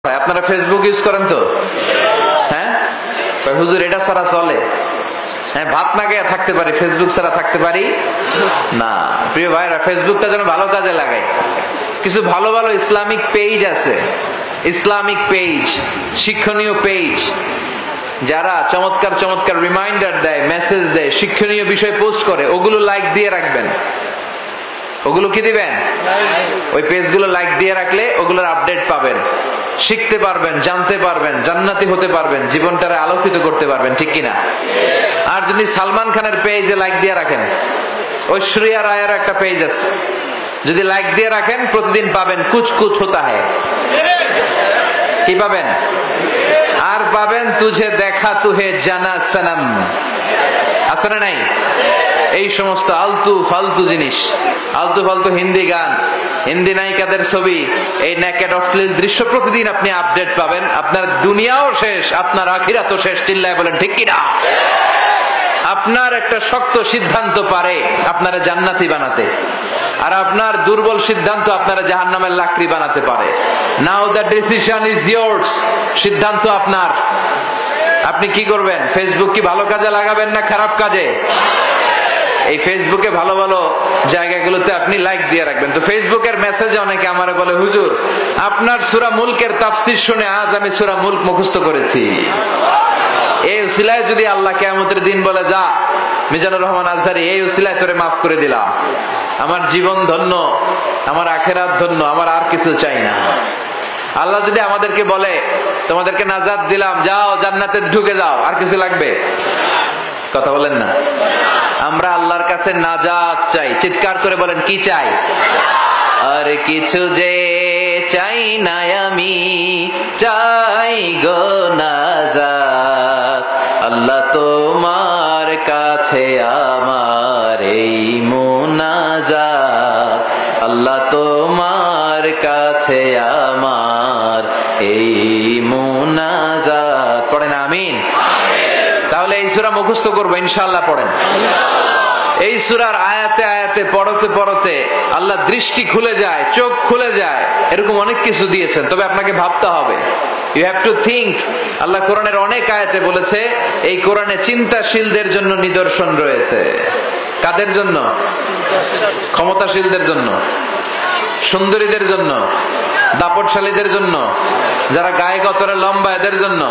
আপনারা Facebook use করেন তো? হ্যাঁ, হুজুর এটা ছাড়া চলে? হ্যাঁ, ভাত না খেয়ে থাকতে পারি, ফেসবুক ছাড়া থাকতে পারি না। প্রিয় ভাইরা, ফেসবুকটা যেন ভালো কাজে লাগাই। কিছু ভালো ভালো ইসলামিক পেজ আছে, ইসলামিক পেজ, শিক্ষণীয় পেজ, যারা চমৎকার চমৎকার রিমাইন্ডার দেয়, মেসেজ দেয়, শিক্ষণীয় বিষয় পোস্ট করে, ওগুলো লাইক দিয়ে রাখবেন। ওগুলো কি দিবেন? ওই পেজগুলো লাইক দিয়ে রাখলে ওগুলোর আপডেট পাবেন, শিখতে পারবেন, জানতে পারবেন, জান্নাতি হতে পারবেন, জীবনটারে আলোকিত করতে পারবেন, ঠিক কিনা? আর যদি সালমান খানের পেজে লাইক দিয়ে রাখেন, ঐশ্বরিয়া রায়ের একটা পেজ আছে, যদি লাইক দিয়ে রাখেন প্রতিদিন পাবেন কুছ কুছ হোতা হ্যায়। কি পাবেন? আর পাবেন তুঝে দেখা তুহে জানা সনম। আছে না নাই? এই সমস্ত আলতু ফালতু জিনিস, আলতু ফালতু হিন্দি গান, হিন্দি নায়িকাদের ছবি, এই নেকেড অশ্লীল দৃশ্য প্রতিদিন আপনি আপডেট পাবেন। আপনার দুনিয়াও শেষ, আপনার আখিরাতও শেষ। চিল্লায় বলেন ঠিক কিনা? আপনার একটা শক্ত সিদ্ধান্ত পারে আপনারা জান্নাতি বানাতে, আর আপনার দুর্বল সিদ্ধান্ত আপনারা জাহান্নামের লাকড়ি বানাতে পারে। নাও দ্য ডিসিশন ইজ ইয়োর্স। সিদ্ধান্ত আপনার। আপনি কি করবেন? ফেসবুক কি ভালো কাজে লাগাবেন না খারাপ কাজে? এই ফেসবুকে ভালো ভালো জায়গাগুলোতে আপনি লাইক দিয়ে রাখবেন। তো ফেসবুকের মেসেজে অনেকে আমারে বলে, হুজুর আপনার সূরা মুলকের তাফসীর শুনে আজ আমি সূরা মুলক মুখস্থ করেছি। এই উসিলায় যদি আল্লাহ কিয়ামতের দিন বলে, যা মিজানুর রহমান আজহারী, এই উসিলায় তোরে মাফ করে দিলাম, আমার জীবন ধন্য, আমার আখিরাত ধন্য, আমার আর কিছু চাই না। আল্লাহ যদি আমাদেরকে বলে, তোমাদেরকে নাজাত দিলাম, যাও জান্নাতে ঢুকে যাও, আর কিছু লাগবে? কথা বলেন না। আমরা আল্লাহর কাছে নাজাত চাই। চিৎকার করে বলেন, কি চাই? আর কিছু যে চাই না আমি, চাই গো নাজাত। আল্লাহ তোমার কাছে আমার এই মুনাজাত, আল্লাহ তোমার কাছে আমার এই মুনাজাত। পড়েন আমিন। তাহলে এই সূরা মুখস্থ করবো ইনশাআল্লাহ। পড়েন। এই সূরার আয়াতে আয়াতে পড়তে পড়তে আল্লাহ দৃষ্টি খুলে যায়, চোখ খুলে যায়। এরকম অনেক কিছু দিয়েছেন, তবে আপনাকে ভাবতে হবে। You have to think. Allah কোরআনের অনেক আয়াতে বলেছে, এই কোরআনে চিন্তাশীলদের জন্য নিদর্শন রয়েছে। কাদের জন্য? ক্ষমতাশীলদের জন্য, সুন্দরীদের জন্য, দাপটশালীদের জন্য, যারা গায়ে গতরে লম্বা এদের জন্য,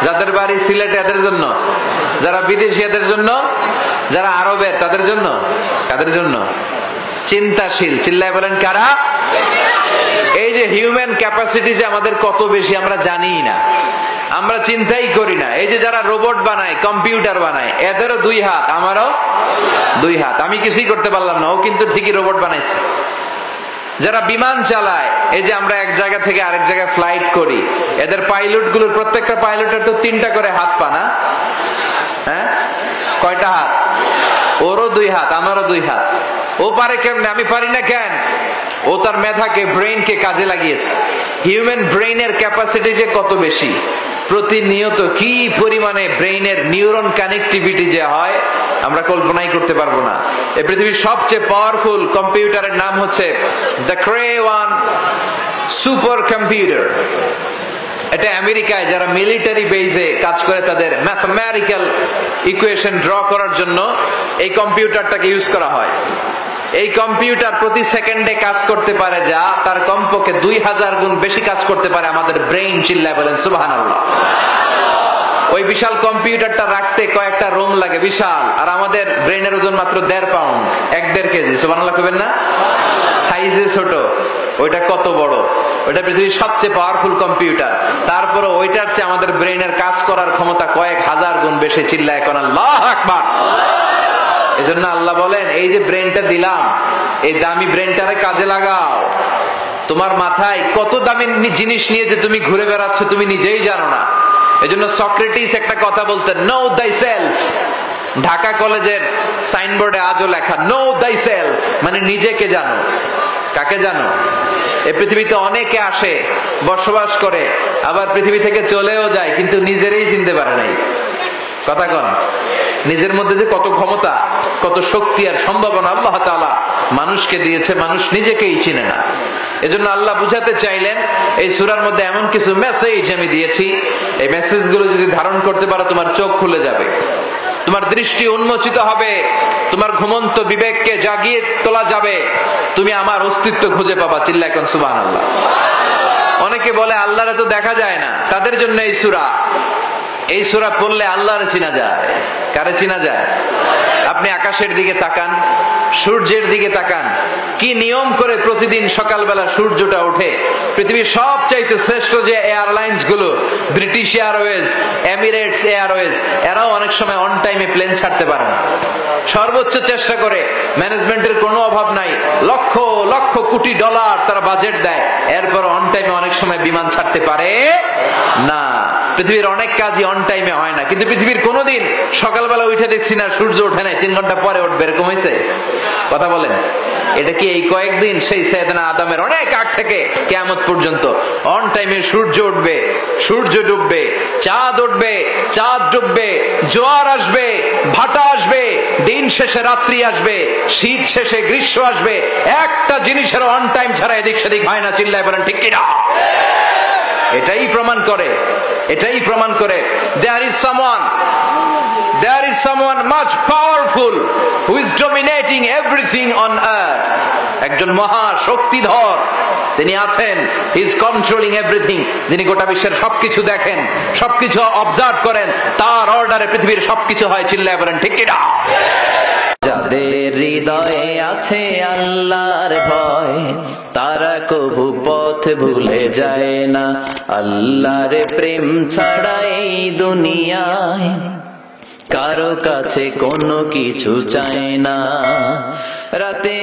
যাদের বাড়ি সিলেটে এদের জন্য, যারা বিদেশি এদের জন্য, যারা আরবের তাদের জন্য। কাদের জন্য? চিন্তাশীল। চিল্লায় বলেন কারা? এই যে হিউম্যান ক্যাপাসিটি যে আমাদের কত বেশি আমরা জানি না, আমরা চিন্তাই করি না। এই যে যারা রোবট বানায়, কম্পিউটার বানায়, এদেরও দুই হাত, আমারও দুই হাত। আমি কিছুই করতে পারলাম না, ও কিন্তু ঠিকই রোবট বানাইছে। যারা বিমান চালায়, এই যে আমরা এক জায়গা থেকে আরেক জায়গায় ফ্লাইট করি, এদের পাইলট গুলোর প্রত্যেকটা পাইলটের তো 3টা করে হাত পা না? হ্যাঁ, কয়টা হাত? ওরও 2 হাত, আমারও 2 হাত। ও পারে কেমনে? আমি পারি না কেন? ও তার মেধাকে, ব্রেইনকে কাজে লাগিয়েছে। হিউম্যান ব্রেইনের ক্যাপাসিটি যে কত বেশি, প্রতিনিয়ত কি পরিমাণে ব্রেইনের নিউরন কানেক্টিভিটি যে হয় আমরা কল্পনাই করতে পারবো না। এই পৃথিবীর সবচেয়ে পাওয়ারফুল কম্পিউটারের নাম হচ্ছে দ্য ক্রে-1 সুপার কম্পিউটার। এটা আমেরিকায় যারা মিলিটারি বেজে কাজ করে, তাদের ম্যাথমেটিক্যাল ইকুয়েশন ড্র করার জন্য এই কম্পিউটারটাকে ইউজ করা হয়। এই কম্পিউটার প্রতি সেকেন্ডে কাজ করতে পারে যা, তার কমপক্ষে 2000 গুণ বেশি কাজ করতে পারে আমাদের ব্রেইন। চিল্লায় বলেন সুবহানাল্লাহ। ওই বিশাল কম্পিউটারটা রাখতে কয়েকটা রোম লাগে, বিশাল। আর আমাদের ব্রেইনের ওজন মাত্র 1.5 পাউন্ড, 1-1.5 কেজি। সুবহানাল্লাহ কইবেন না? সাইজে ছোট, ওইটা কত বড়! ওইটা পৃথিবীর সবচেয়ে পাওয়ারফুল কম্পিউটার। তারপরে ওইটার চেয়ে আমাদের ব্রেইনের কাজ করার ক্ষমতা কয়েক হাজার গুণ বেশি। চিল্লায় এখন আল্লাহু আকবার। এজন্য আল্লাহ বলেন, এই যে ব্রেনটা দিলাম, এই দামি ব্রেনটারে কাজে লাগাও। তোমার মাথায় কত দামি জিনিস নিয়ে যে তুমি ঘুরে বেড়াচ্ছ তুমি নিজেই জানো না। এজন্য সক্রেটিস একটা কথা বলতেন, নো দাই সেলফ। ঢাকা কলেজের সাইনবোর্ডে আজও লেখা, নো দাই সেলফ, মানে নিজেকে জানো। কাকে জানো? এই পৃথিবীতে অনেকে আসে, বসবাস করে, আবার পৃথিবী থেকে চলেও যায়, কিন্তু নিজেরই চিনতে পারে নাই। কথা কন। নিজের মধ্যে যে কত ক্ষমতা, কত শক্তি আর সম্ভাবনা আল্লাহ তাআলা মানুষকে দিয়েছে, মানুষ নিজেকেই চিনে না। এজন্য আল্লাহ বুঝাতে চাইলেন এই সূরার মধ্যে এমন কিছু মেসেজ আমি দিয়েছি, এই মেসেজগুলো যদি ধারণ করতে পারো তোমার চোখ খুলে যাবে, তোমার দৃষ্টি উন্মোচিত হবে, তোমার ঘুমন্ত বিবেককে জাগিয়ে তোলা যাবে, তুমি আমার অস্তিত্ব খুঁজে পাবা। চিল্লায় কোন সুবহানাল্লাহ। অনেকে বলে আল্লাহরে তো দেখা যায় না, তাদের জন্য এই সূরা। এই সূরা পড়লে আল্লাহরে চিনা যায়। কারে চিনা যায়? আপনি আকাশের দিকে তাকান, সূর্যের দিকে তাকান, কি নিয়ম করে প্রতিদিন সকালবেলা সূর্যটা ওঠে। পৃথিবীর সবচাইতে শ্রেষ্ঠ যে এয়ারলাইন্স গুলো, ব্রিটিশ এয়ারওয়েজ, এমিরেটস এয়ারওয়েজ, এরাও অনেক সময় অন টাইমে প্লেন ছাড়তে পারে না। সর্বোচ্চ চেষ্টা করে, ম্যানেজমেন্টের কোনো অভাব নাই, লক্ষ লক্ষ কোটি ডলার তারা বাজেট দেয়, এরপর অন টাইমে অনেক সময় বিমান ছাড়তে পারে না। পৃথিবীর অনেক কাজই অন টাইমে হয় না, কিন্তু পৃথিবীর কোনোদিন সকালবেলা উঠে দেখছি না সূর্য ওঠে নাই, 3 ঘন্টা পরে উঠবে, এরকম হয়েছে? কথা বলেন। এটা কি এই কয়েকদিন, সেই সাইয়েদনা আদমের অনেক আগ থেকে কিয়ামত পর্যন্ত অন টাইমে সূর্য উঠবে, সূর্য ডুববে, চাঁদ উঠবে, চাঁদ ডুববে, জোয়ার আসবে, ভাটা আসবে, দিন শেষে রাত্রি আসবে, শীত শেষে গ্রীষ্ম আসবে, একটা জিনিসের অন টাইম ছাড়া এদিক সেদিক হয় না। চিল্লায় বলেন ঠিক কিনা? এটাই প্রমাণ করে, এটাই প্রমাণ করে there is someone much powerful who is dominating everything on earth. একজন মহা শক্তিধর তিনি আছেন, he is controlling everything, যিনি গোটা বিশ্বের সবকিছু দেখেন, সবকিছু অবজার্ভ করেন, তার অর্ডারে পৃথিবীর সবকিছু হয়। চিল্লায় বলেন ঠিক কিনা? যাদের হৃদয়ে আছে আল্লাহর ভয়, তারা কবু পথ ভুলে যায় না। আল্লাহর প্রেম ছাড়া এই দুনিয়ায় কারো কাছে কোনো কিছু চায় না। রাতে